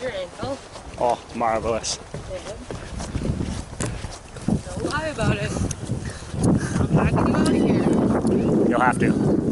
your ankle? Oh, marvelous. Good. Don't lie about it. I'm packing you out of here. You'll have to.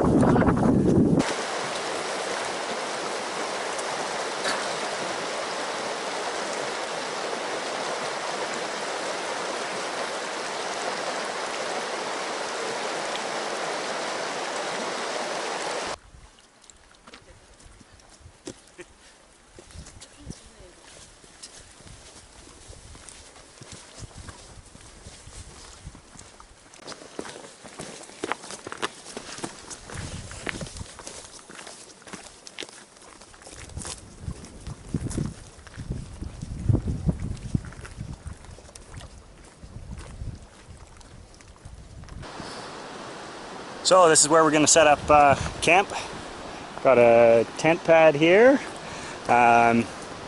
So this is where we're going to set up camp. Got a tent pad here.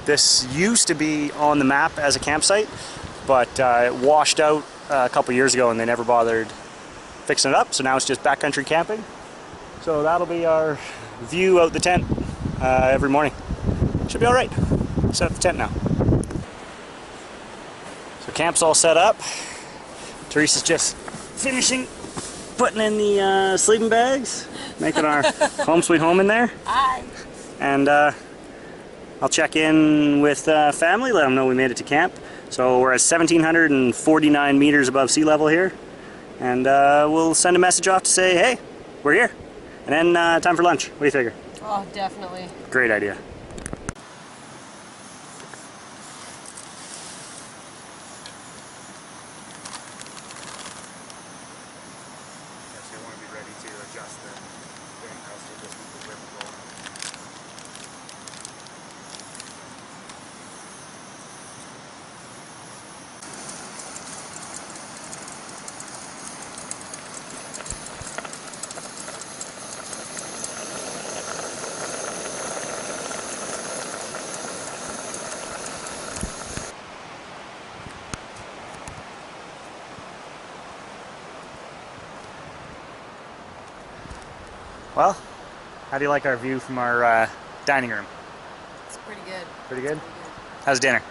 This used to be on the map as a campsite, but it washed out a couple years ago and they never bothered fixing it up, so now it's just backcountry camping. So that'll be our view out the tent every morning. Should be alright. Set up the tent now. So camp's all set up. Teresa's just finishing putting in the sleeping bags, making our home sweet home in there. Hi. And I'll check in with family, let them know we made it to camp. So we're at 1,749 meters above sea level here. And we'll send a message off to say, hey, we're here. And then time for lunch. What do you figure? Oh, definitely. Great idea. Well, how do you like our view from our dining room? It's pretty good. Pretty good? How's dinner?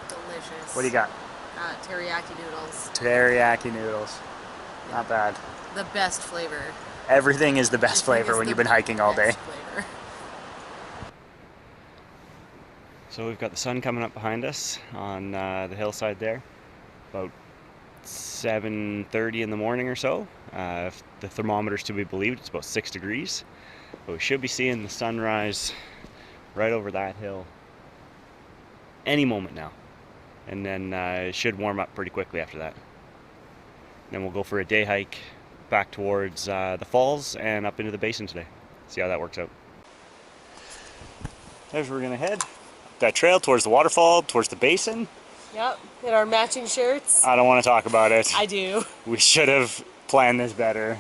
Delicious. What do you got? Teriyaki noodles. Teriyaki noodles. Yeah. Not bad. The best flavor. Everything is the best flavor when you've been hiking all day. Flavor. So we've got the sun coming up behind us on the hillside there. About 7:30 in the morning or so. If the thermometer's to be believed, it's about 6 degrees. But we should be seeing the sunrise right over that hill any moment now. And then it should warm up pretty quickly after that. Then we'll go for a day hike back towards the falls and up into the basin today. See how that works out. There's where we're gonna head. That trail towards the waterfall, towards the basin. Yep, in our matching shirts. I don't want to talk about it. I do. We should have planned this better.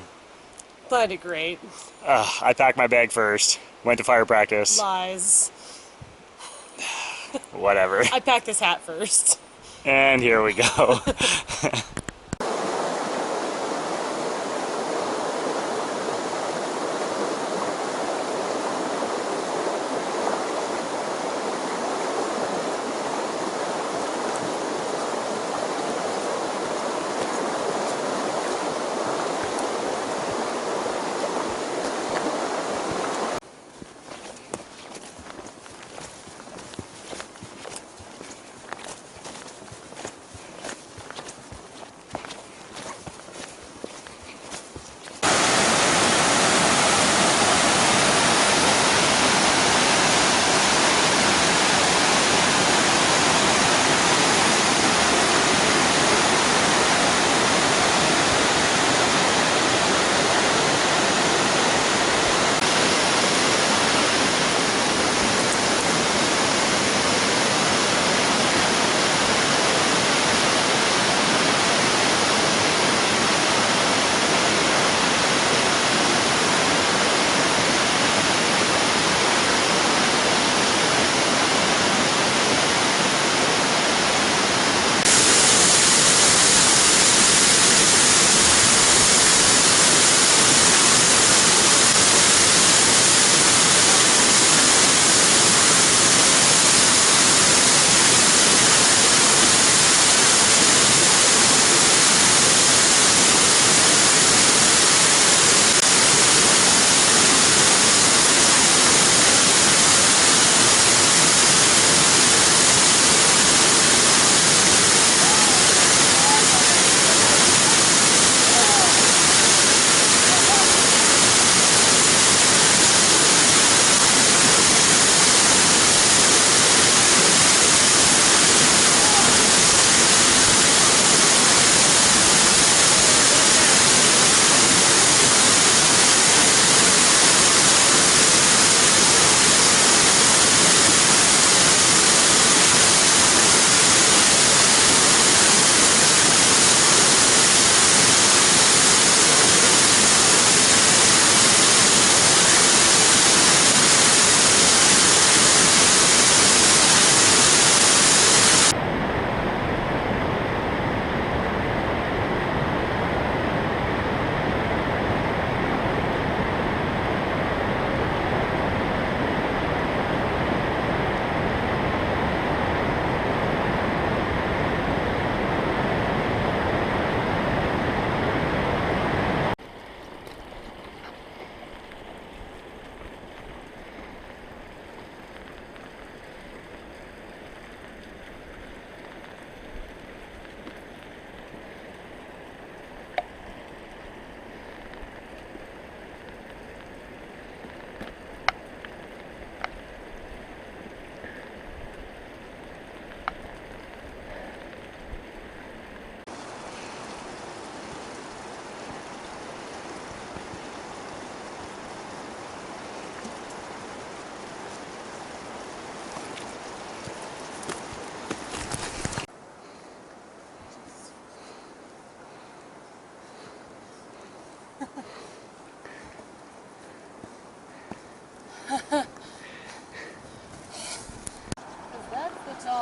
Planned it great. I packed my bag first, went to fire practice. Lies. Whatever. I packed this hat first. And here we go.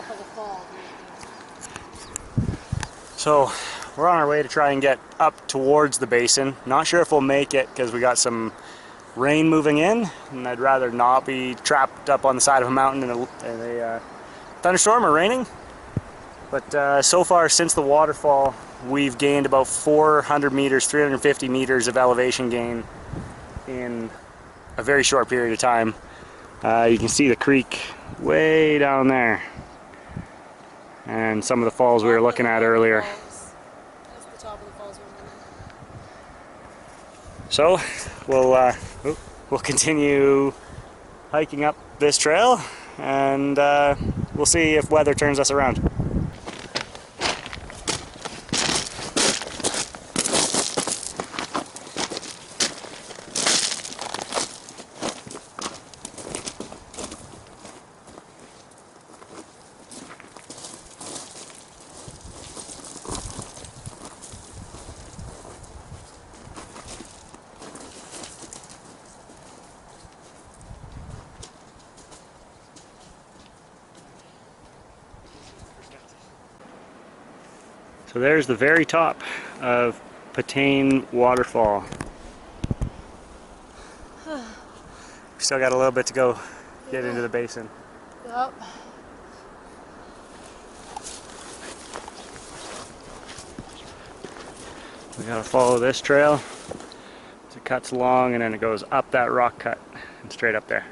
top of the fall. So we're on our way to try and get up towards the basin. Not sure if we'll make it because we got some rain moving in, and I'd rather not be trapped up on the side of a mountain in a thunderstorm or raining. But so far since the waterfall, we've gained about 400 meters, 350 meters of elevation gain in a very short period of time. You can see the creek way down there, and some of the falls we were looking at earlier. That's the top of the falls So we'll continue hiking up this trail, and we'll see if weather turns us around. So there's the very top of Petain Waterfall. We still got a little bit to go get into the basin. Yep. We gotta follow this trail. It cuts along and then it goes up that rock cut and straight up there.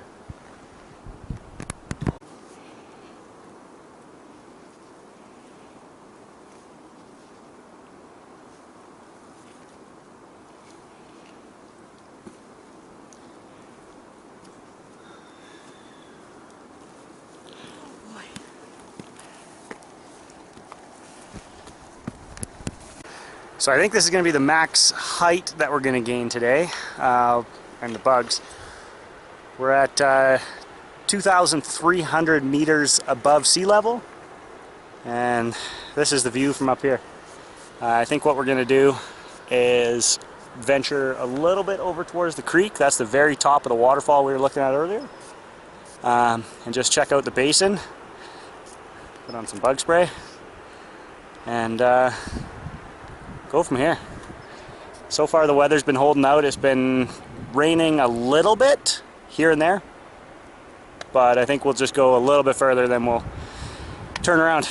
So I think this is going to be the max height that we're going to gain today, and the bugs. We're at 2,300 meters above sea level, and this is the view from up here. I think what we're going to do is venture a little bit over towards the creek. That's the very top of the waterfall we were looking at earlier, and just check out the basin, put on some bug spray, and go from here. So far the weather's been holding out. It's been raining a little bit here and there, but I think we'll just go a little bit further, then we'll turn around.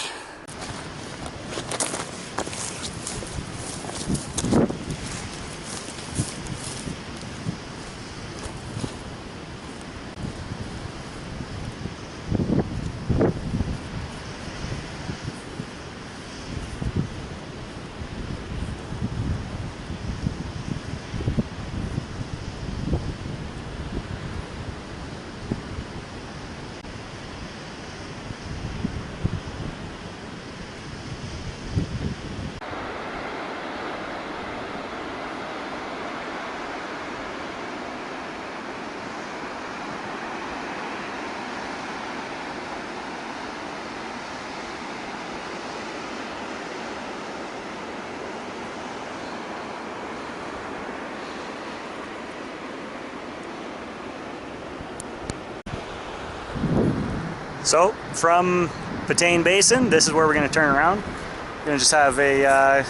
So from Petain Basin, this is where we're going to turn around. We're going to just have a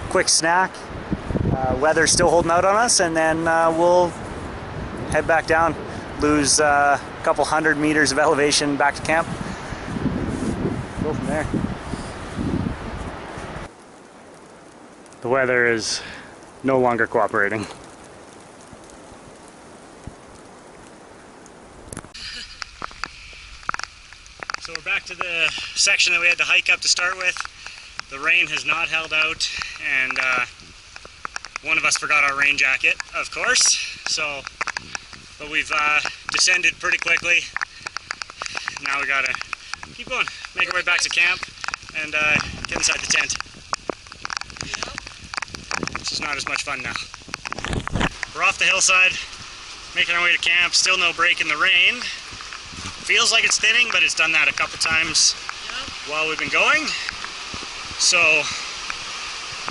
quick snack. Weather's still holding out on us, and then we'll head back down, lose a couple hundred meters of elevation back to camp. Go from there. The weather is no longer cooperating. So we're back to the section that we had to hike up to start with. The rain has not held out, and one of us forgot our rain jacket, of course. But we've descended pretty quickly. Now we gotta keep going, make our way back to camp, and get inside the tent. This is not as much fun now. We're off the hillside, making our way to camp. Still no break in the rain. Feels like it's thinning, but it's done that a couple times while we've been going. So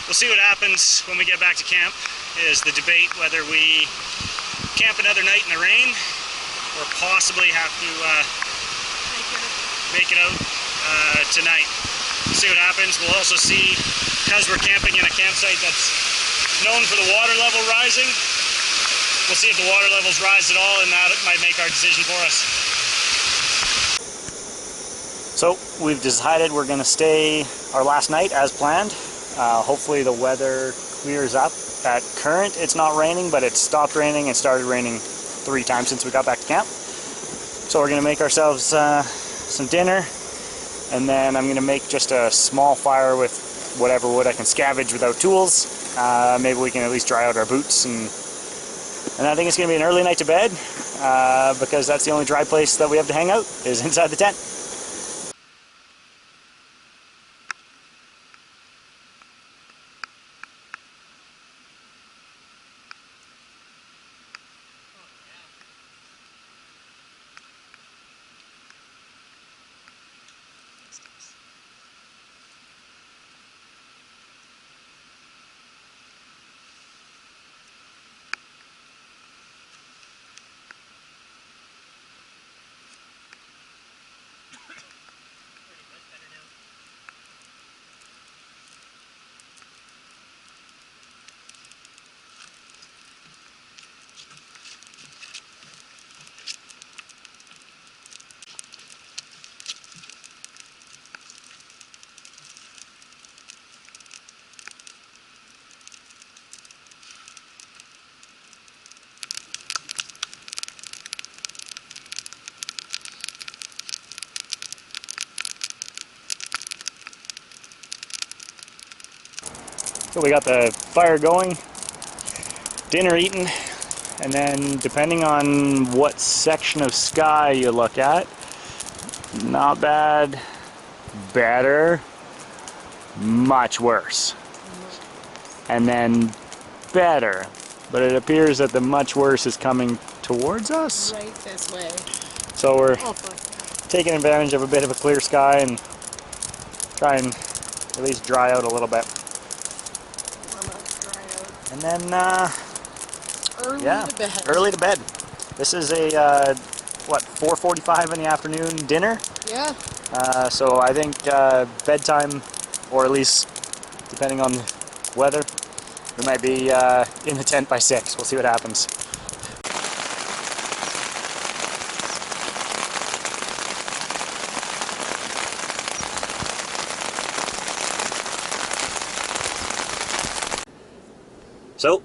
we'll see what happens when we get back to camp. Is the debate whether we camp another night in the rain or possibly have to make it out tonight. See what happens. We'll also see, because we're camping in a campsite that's known for the water level rising, we'll see if the water levels rise at all, and that might make our decision for us. So we've decided we're going to stay our last night as planned. Hopefully the weather clears up. At current, it's not raining, but it stopped raining and started raining 3 times since we got back to camp. So we're going to make ourselves some dinner, and then I'm going to make just a small fire with whatever wood I can scavenge without tools. Maybe we can at least dry out our boots, and I think it's going to be an early night to bed, because that's the only dry place that we have to hang out, is inside the tent. So we got the fire going, dinner eaten, and then depending on what section of sky you look at, not bad, better, much worse, and then better. But it appears that the much worse is coming towards us. Right this way. So we're taking advantage of a bit of a clear sky and try and at least dry out a little bit. And then, early to bed. This is a, what, 4:45 in the afternoon dinner? Yeah. So I think bedtime, or at least depending on the weather, we might be in the tent by 6. We'll see what happens. So,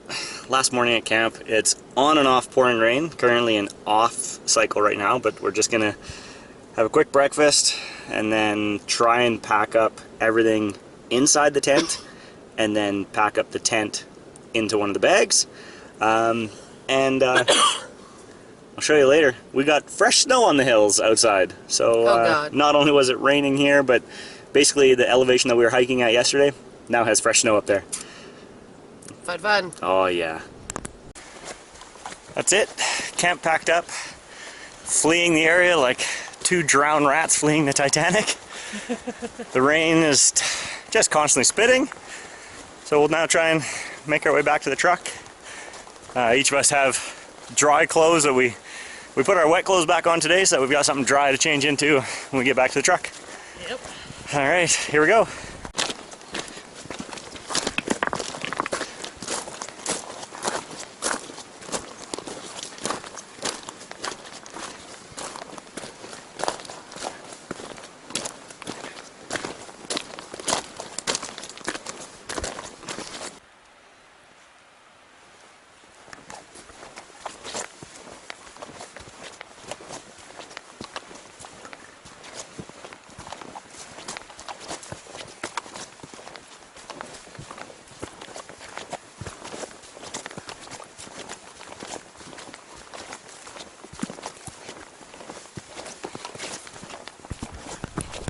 last morning at camp, it's on and off pouring rain, currently an off cycle right now, but we're just gonna have a quick breakfast and then try and pack up everything inside the tent and then pack up the tent into one of the bags. I'll show you later. We got fresh snow on the hills outside, so not only was it raining here, but basically the elevation that we were hiking at yesterday now has fresh snow up there. Fun. Oh yeah. That's it. Camp packed up. Fleeing the area like 2 drowned rats fleeing the Titanic. The rain is just constantly spitting. So we'll now try and make our way back to the truck. Each of us have dry clothes that we put our wet clothes back on today so that we've got something dry to change into when we get back to the truck. Yep. Alright, here we go.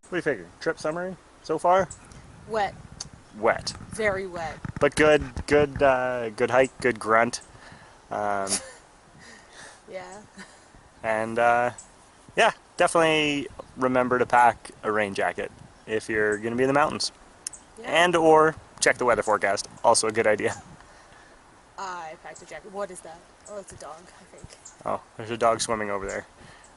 What do you figure? Trip summary so far? Wet. Wet. Very wet. But good hike, good grunt. Yeah. And yeah, definitely remember to pack a rain jacket if you're going to be in the mountains. Yeah. And or check the weather forecast. Also a good idea. I packed a jacket. What is that? Oh, it's a dog, I think. Oh, there's a dog swimming over there.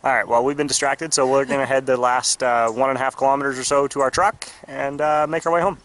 All right, well, we've been distracted, so we're going to head the last 1.5 kilometers or so to our truck and make our way home.